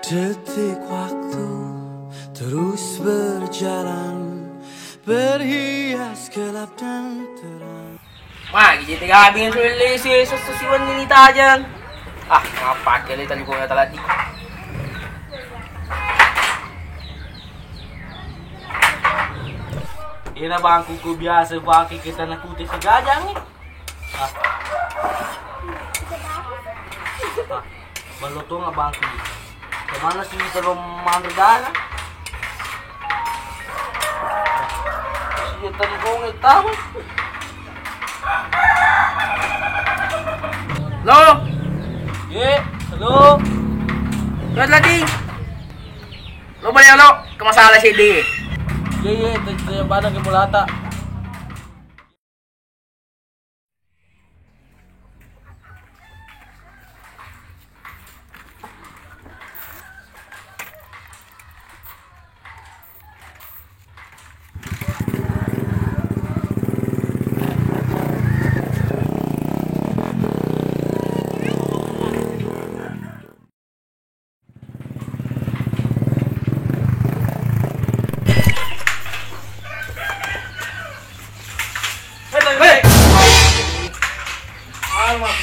Detik waktu terus berjalan, berhias gelap dan terang. Mak, jadi tiga habis sulit sih, sesuatu ini aja. Ah, ngapa kali tadi gua tadi? Ini bangku biasa pakai kita nakuti si gajah nih. Ah, balu tuh nggak bangku. Kemana sih terus mandala? Si tadi gua tahu. Halo? Ye, halo? Lihat lagi. Lo balik lo ke masalah CD. Ye, tadi pada ke mulata.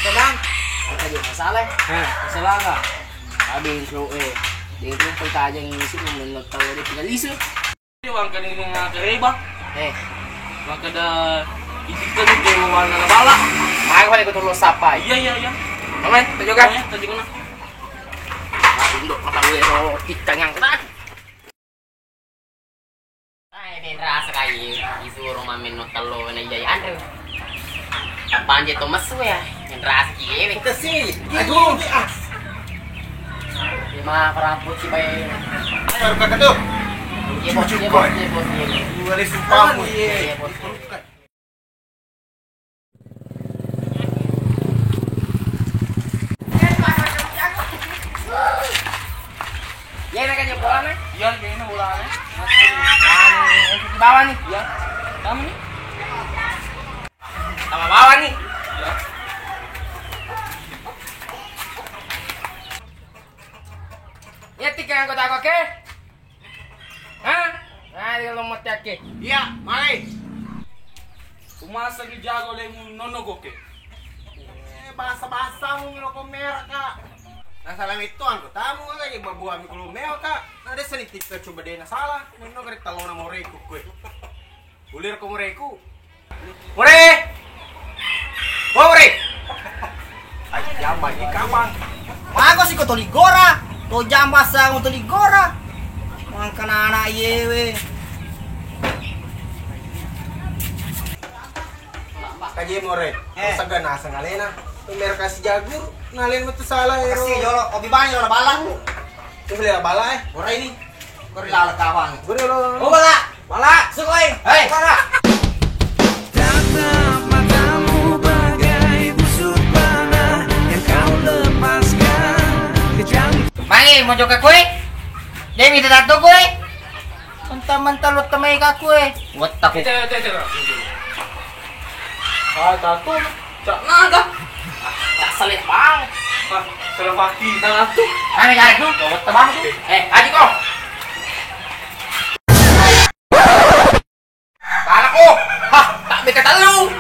Tenang, kita juga masalah. Masalah ka? Habis lo dia pun kita aja yang ngisi menurut tahu dia tinggal isu. Dia wang kadang nga kereba. Wang kada itikkan dia warna na bala. Ay ko ko tulo sapa. Iya. Oke, tujuh kan? Tujuh kan? Untuk matawi ro kitang yang kita. Ay, bendra sekali. Isuro mamin no talo na iya Andre. Apaan dia Thomas ya? Yang raski ini. Kesini. Aduh. Lima perabot si bayi. Ayo kata tuh. Iya bos. Dua hari sumpahmu. Iya bos. Ya ini kan bola nih. Iya, ini bola nih. Di bawah nih. Iya. Kamu nih. Sama bawah nih. Ya. Ya tiga anggota aku ke? Hah? Nah, dia lo mau tiake. Iya, mari. Umasa ki jago le mu nono goke. Bahasa-bahasa mo ngilo ko merah kak. Nasa lang ito ang tamu nga kaya babuha mi kulo meo kak. Nada sanitik ka coba deh nasalah. Nino kare talo na mo reku kwe. Ulir ko mo reku. More! More! Ay, yaman ni kamang. Mago si Kotoligora, to jamba sa Kotoligora. Mga kanana yewe. Kaji mo re. Sa ganasa ngalena. Mer kasi jagur, ngalin mo to salah ero. Kasi yolo, obibani yolo balang. Tumuli la bala eh. Ora ini. Kori lalakawang. Gure lo. Oh bala, bala, sukoy. Hey, bala. Tatap matamu bagai busur panah yang kau lepaskan kejam. Mangi, mo ka kue? Dia minta tato kue. Mentah-mentah lu temai ka kue. Watak. Ah, tato. Cak naga. Cak salih bang. Ah, selawati tangan tuh. Ani garik nu, gawat tabang tu. Adik kau. Balak ko. Hah, tak bisa talu.